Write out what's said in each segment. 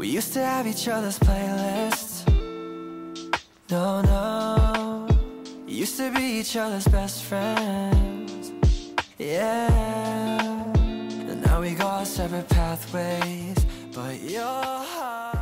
We used to have each other's playlists. No, no. Used to be each other's best friends. Yeah. And now we go our separate pathways. But your heart...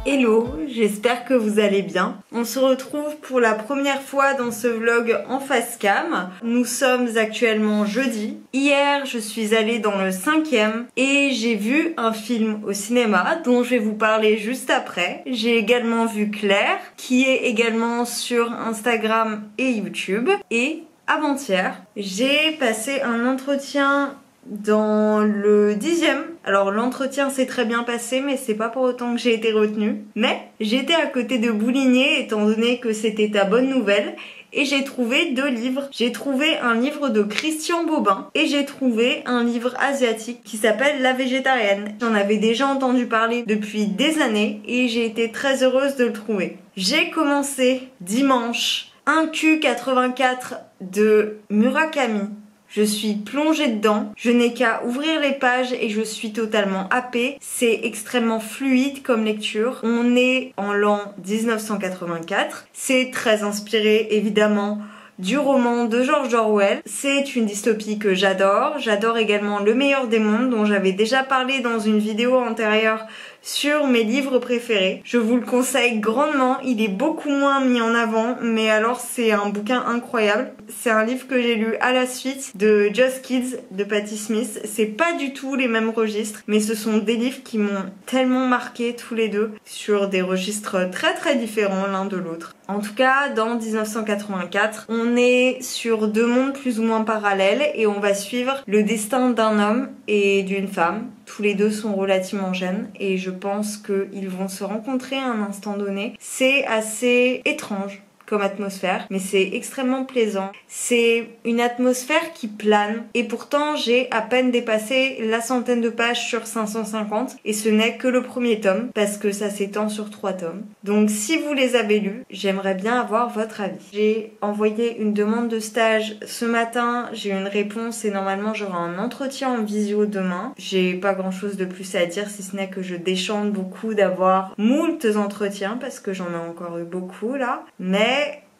Hello, j'espère que vous allez bien. On se retrouve pour la première fois dans ce vlog en face cam. Nous sommes actuellement jeudi. Hier, je suis allée dans le 5e et j'ai vu un film au cinéma dont je vais vous parler juste après. J'ai également vu Claire, qui est également sur Instagram et YouTube. Et avant-hier, j'ai passé un entretien dans le 10e. Alors l'entretien s'est très bien passé, mais c'est pas pour autant que j'ai été retenue. Mais j'étais à côté de Bouligné étant donné que c'était ta bonne nouvelle. Et j'ai trouvé 2 livres. J'ai trouvé un livre de Christian Bobin et j'ai trouvé un livre asiatique qui s'appelle La végétarienne. J'en avais déjà entendu parler depuis des années et j'ai été très heureuse de le trouver. J'ai commencé dimanche 1Q84 de Murakami. Je suis plongée dedans, je n'ai qu'à ouvrir les pages et je suis totalement happée. C'est extrêmement fluide comme lecture. On est en l'an 1984. C'est très inspiré évidemment du roman de George Orwell. C'est une dystopie que j'adore. J'adore également Le meilleur des mondes dont j'avais déjà parlé dans une vidéo antérieure sur mes livres préférés. Je vous le conseille grandement, il est beaucoup moins mis en avant, mais alors c'est un bouquin incroyable. C'est un livre que j'ai lu à la suite de Just Kids de Patti Smith. C'est pas du tout les mêmes registres, mais ce sont des livres qui m'ont tellement marqué tous les deux, sur des registres très très différents l'un de l'autre. En tout cas, dans 1984, on est sur 2 mondes plus ou moins parallèles et on va suivre le destin d'un homme et d'une femme. Tous les deux sont relativement jeunes et je pense qu'ils vont se rencontrer à un instant donné. C'est assez étrange comme atmosphère, mais c'est extrêmement plaisant. C'est une atmosphère qui plane et pourtant j'ai à peine dépassé la centaine de pages sur 550 et ce n'est que le premier tome parce que ça s'étend sur 3 tomes. Donc si vous les avez lus, j'aimerais bien avoir votre avis. J'ai envoyé une demande de stage ce matin, j'ai eu une réponse et normalement j'aurai un entretien en visio demain. J'ai pas grand chose de plus à dire si ce n'est que je déchante beaucoup d'avoir moult entretiens parce que j'en ai encore eu beaucoup là, mais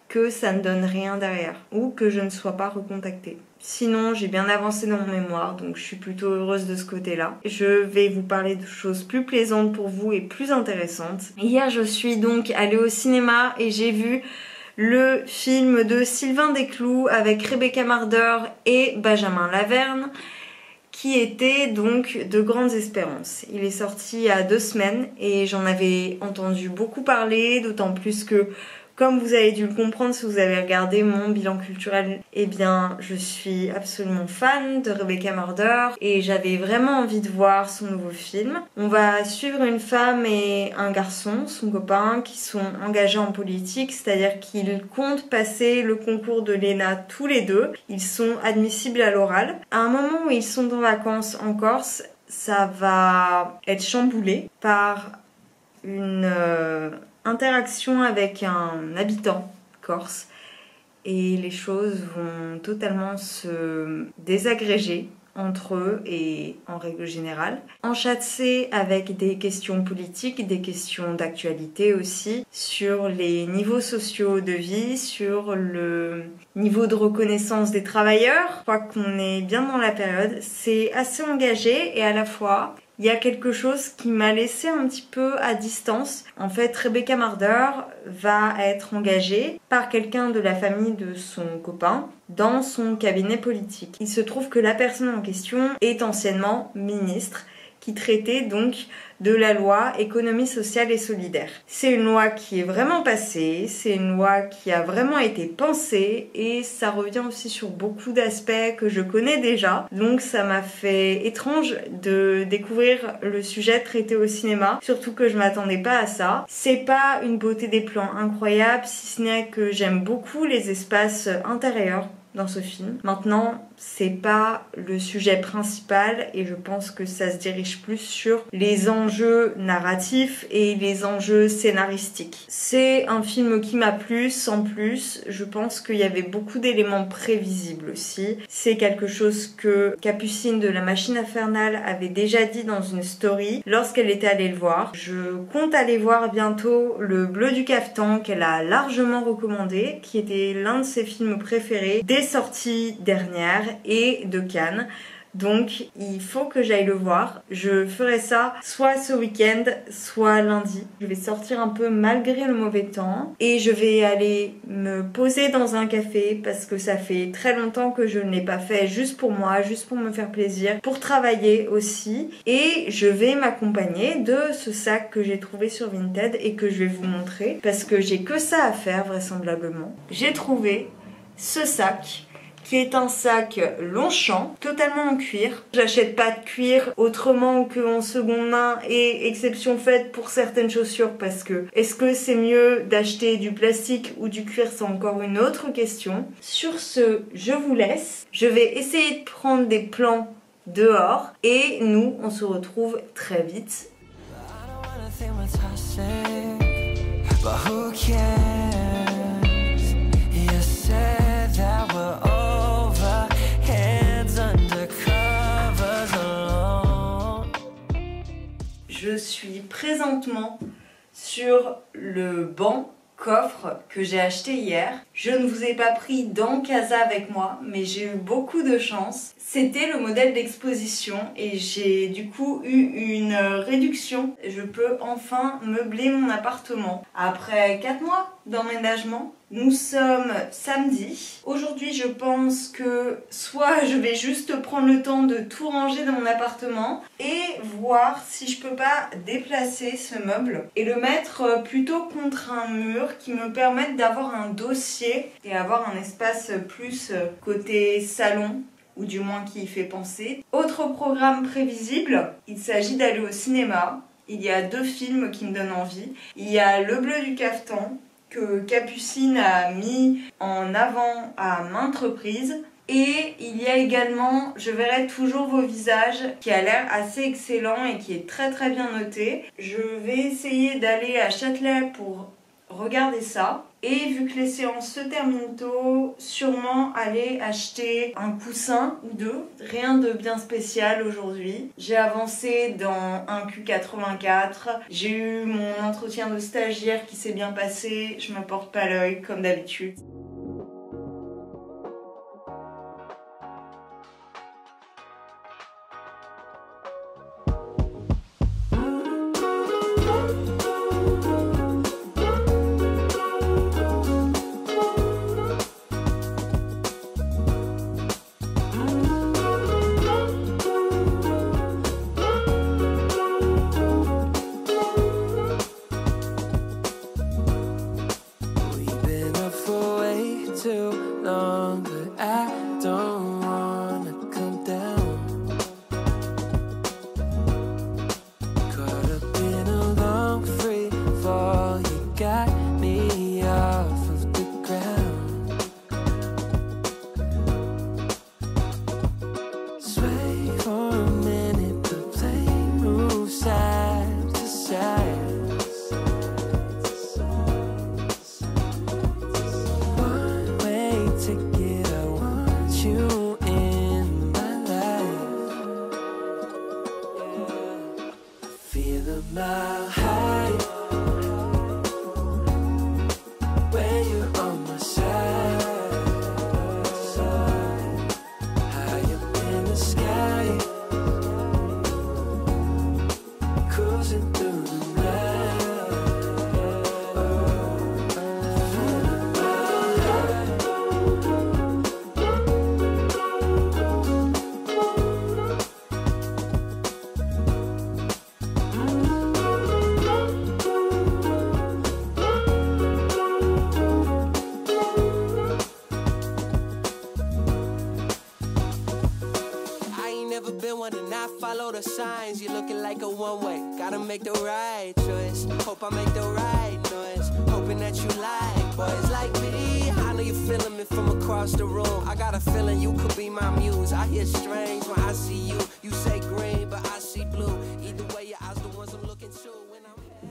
que ça ne donne rien derrière ou que je ne sois pas recontactée. Sinon, j'ai bien avancé dans mon mémoire, donc je suis plutôt heureuse de ce côté-là. Je vais vous parler de choses plus plaisantes pour vous et plus intéressantes. Hier, je suis donc allée au cinéma et j'ai vu le film de Sylvain Desclous avec Rebecca Marder et Benjamin Laverne, qui était donc De Grandes Espérances. Il est sorti il y a 2 semaines et j'en avais entendu beaucoup parler, d'autant plus que, comme vous avez dû le comprendre si vous avez regardé mon bilan culturel, eh bien je suis absolument fan de Rebecca Marder et j'avais vraiment envie de voir son nouveau film. On va suivre une femme et un garçon, son copain, qui sont engagés en politique, c'est-à-dire qu'ils comptent passer le concours de l'ENA tous les deux. Ils sont admissibles à l'oral. À un moment où ils sont en vacances en Corse, ça va être chamboulé par une interaction avec un habitant corse et les choses vont totalement se désagréger entre eux et en règle générale, enchâssés avec des questions politiques, des questions d'actualité aussi, sur les niveaux sociaux de vie, sur le niveau de reconnaissance des travailleurs. Je crois qu'on est bien dans la période, c'est assez engagé et à la fois il y a quelque chose qui m'a laissé un petit peu à distance. En fait, Rebecca Marder va être engagée par quelqu'un de la famille de son copain dans son cabinet politique. Il se trouve que la personne en question est anciennement ministre qui traitait donc de la loi économie sociale et solidaire. C'est une loi qui est vraiment passée, c'est une loi qui a vraiment été pensée et ça revient aussi sur beaucoup d'aspects que je connais déjà. Donc ça m'a fait étrange de découvrir le sujet traité au cinéma, surtout que je m'attendais pas à ça. C'est pas une beauté des plans incroyable, si ce n'est que j'aime beaucoup les espaces intérieurs dans ce film. Maintenant, c'est pas le sujet principal et je pense que ça se dirige plus sur les enjeux narratifs et les enjeux scénaristiques. C'est un film qui m'a plu, sans plus. Je pense qu'il y avait beaucoup d'éléments prévisibles aussi. C'est quelque chose que Capucine de La Machine Infernale avait déjà dit dans une story lorsqu'elle était allée le voir. Je compte aller voir bientôt Le Bleu du Caftan qu'elle a largement recommandé, qui était l'un de ses films préférés des sorties dernières et de Cannes. Donc il faut que j'aille le voir. Je ferai ça soit ce week-end, soit lundi. Je vais sortir un peu malgré le mauvais temps et je vais aller me poser dans un café parce que ça fait très longtemps que je ne l'ai pas fait juste pour moi, juste pour me faire plaisir, pour travailler aussi. Et je vais m'accompagner de ce sac que j'ai trouvé sur Vinted et que je vais vous montrer parce que j'ai que ça à faire vraisemblablement. J'ai trouvé ce sac qui est un sac Longchamp, totalement en cuir. J'achète pas de cuir autrement qu'en seconde main et exception faite pour certaines chaussures parce que est-ce que c'est mieux d'acheter du plastique ou du cuir, c'est encore une autre question. Sur ce, je vous laisse. Je vais essayer de prendre des plans dehors et nous, on se retrouve très vite. Je suis présentement sur le banc coffre que j'ai acheté hier. Je ne vous ai pas pris dans Casa avec moi, mais j'ai eu beaucoup de chance. C'était le modèle d'exposition et j'ai du coup eu une réduction. Je peux enfin meubler mon appartement. Après 4 mois d'emménagement, nous sommes samedi. Aujourd'hui, je pense que soit je vais juste prendre le temps de tout ranger dans mon appartement et voir si je peux pas déplacer ce meuble et le mettre plutôt contre un mur qui me permette d'avoir un dossier et avoir un espace plus côté salon, ou du moins qui y fait penser. Autre programme prévisible, il s'agit d'aller au cinéma. Il y a 2 films qui me donnent envie. Il y a Le Bleu du Caftan, que Capucine a mis en avant à maintes reprises. Et il y a également Je verrai toujours vos visages, qui a l'air assez excellent et qui est très très bien noté. Je vais essayer d'aller à Châtelet pour regarder ça. Et vu que les séances se terminent tôt, sûrement aller acheter un coussin ou 2. Rien de bien spécial aujourd'hui. J'ai avancé dans un Q84. J'ai eu mon entretien de stagiaire qui s'est bien passé. Je me porte pas l'œil comme d'habitude. Follow the signs, you're looking like a one-way. Gotta make the right choice. Hope I make the right noise. Hoping that you like boys like me. I know you feeling me from across the room. I got a feeling you could be my muse. I hear strange when I see you. You say green, but I see blue. Either way, your eyes the ones I'm looking to.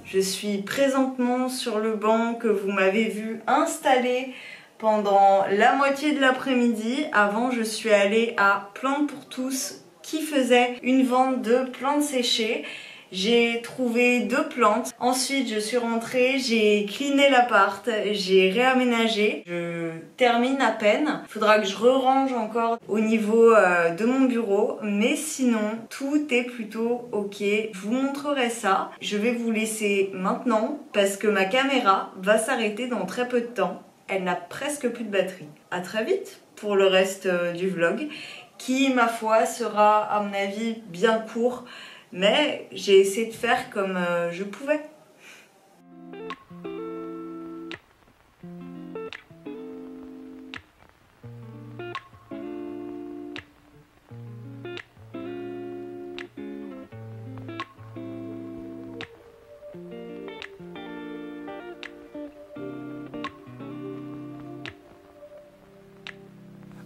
Je suis présentement sur le banc que vous m'avez vu installer pendant la moitié de l'après-midi. Avant, je suis allée à Plantes pour tous qui faisait une vente de plantes séchées. J'ai trouvé 2 plantes. Ensuite, je suis rentrée, j'ai cleané l'appart, j'ai réaménagé. Je termine à peine. Il faudra que je re-range encore au niveau de mon bureau. Mais sinon, tout est plutôt ok. Je vous montrerai ça. Je vais vous laisser maintenant parce que ma caméra va s'arrêter dans très peu de temps. Elle n'a presque plus de batterie. À très vite pour le reste du vlog qui, ma foi, sera à mon avis bien court. Mais j'ai essayé de faire comme je pouvais.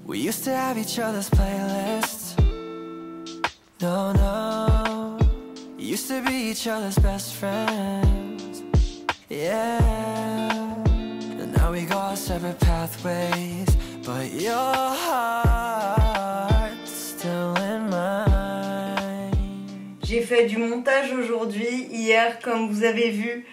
We used to have each other's playlists. No, no. Used to be each other's best friends. Yeah. And now we go our separate pathways. But your heart's still in mine. J'ai fait du montage aujourd'hui. Hier, comme vous avez vu,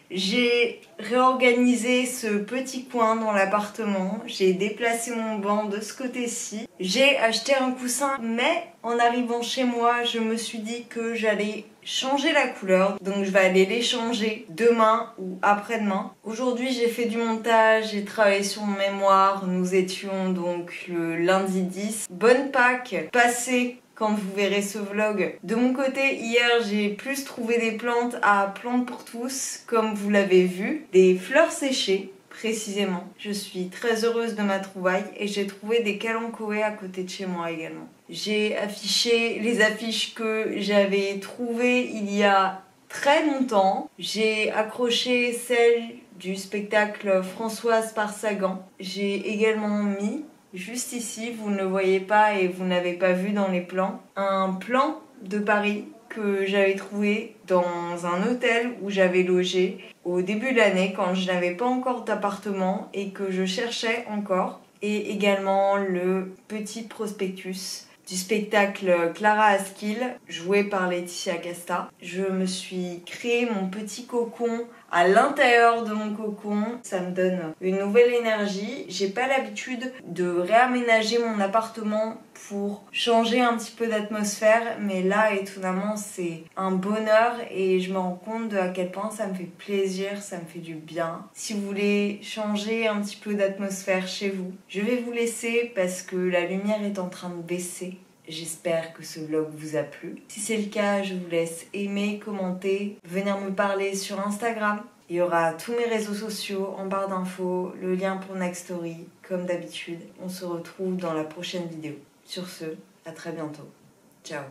j'ai réorganisé ce petit coin dans l'appartement. J'ai déplacé mon banc de ce côté-ci. J'ai acheté un coussin, mais en arrivant chez moi, je me suis dit que j'allais changer la couleur. Donc je vais aller les changer demain ou après-demain. Aujourd'hui, j'ai fait du montage, j'ai travaillé sur mon mémoire. Nous étions donc le lundi 10. Bonne Pâques passée quand vous verrez ce vlog. De mon côté, hier, j'ai plus trouvé des plantes à Plantes pour tous, comme vous l'avez vu. Des fleurs séchées, précisément. Je suis très heureuse de ma trouvaille et j'ai trouvé des kalanchoés à côté de chez moi également. J'ai affiché les affiches que j'avais trouvées il y a très longtemps. J'ai accroché celle du spectacle Françoise par Sagan. J'ai également mis juste ici, vous ne le voyez pas et vous n'avez pas vu dans les plans, un plan de Paris que j'avais trouvé dans un hôtel où j'avais logé au début de l'année quand je n'avais pas encore d'appartement et que je cherchais encore. Et également le petit prospectus du spectacle Clara Askill, joué par Laetitia Casta. Je me suis créé mon petit cocon à l'intérieur de mon cocon. Ça me donne une nouvelle énergie. J'ai pas l'habitude de réaménager mon appartement pour changer un petit peu d'atmosphère, mais là, étonnamment, c'est un bonheur et je me rends compte de à quel point ça me fait plaisir, ça me fait du bien. Si vous voulez changer un petit peu d'atmosphère chez vous, je vais vous laisser parce que la lumière est en train de baisser. J'espère que ce vlog vous a plu. Si c'est le cas, je vous laisse aimer, commenter, venir me parler sur Instagram. Il y aura tous mes réseaux sociaux en barre d'infos, le lien pour Next Story, comme d'habitude. On se retrouve dans la prochaine vidéo. Sur ce, à très bientôt. Ciao.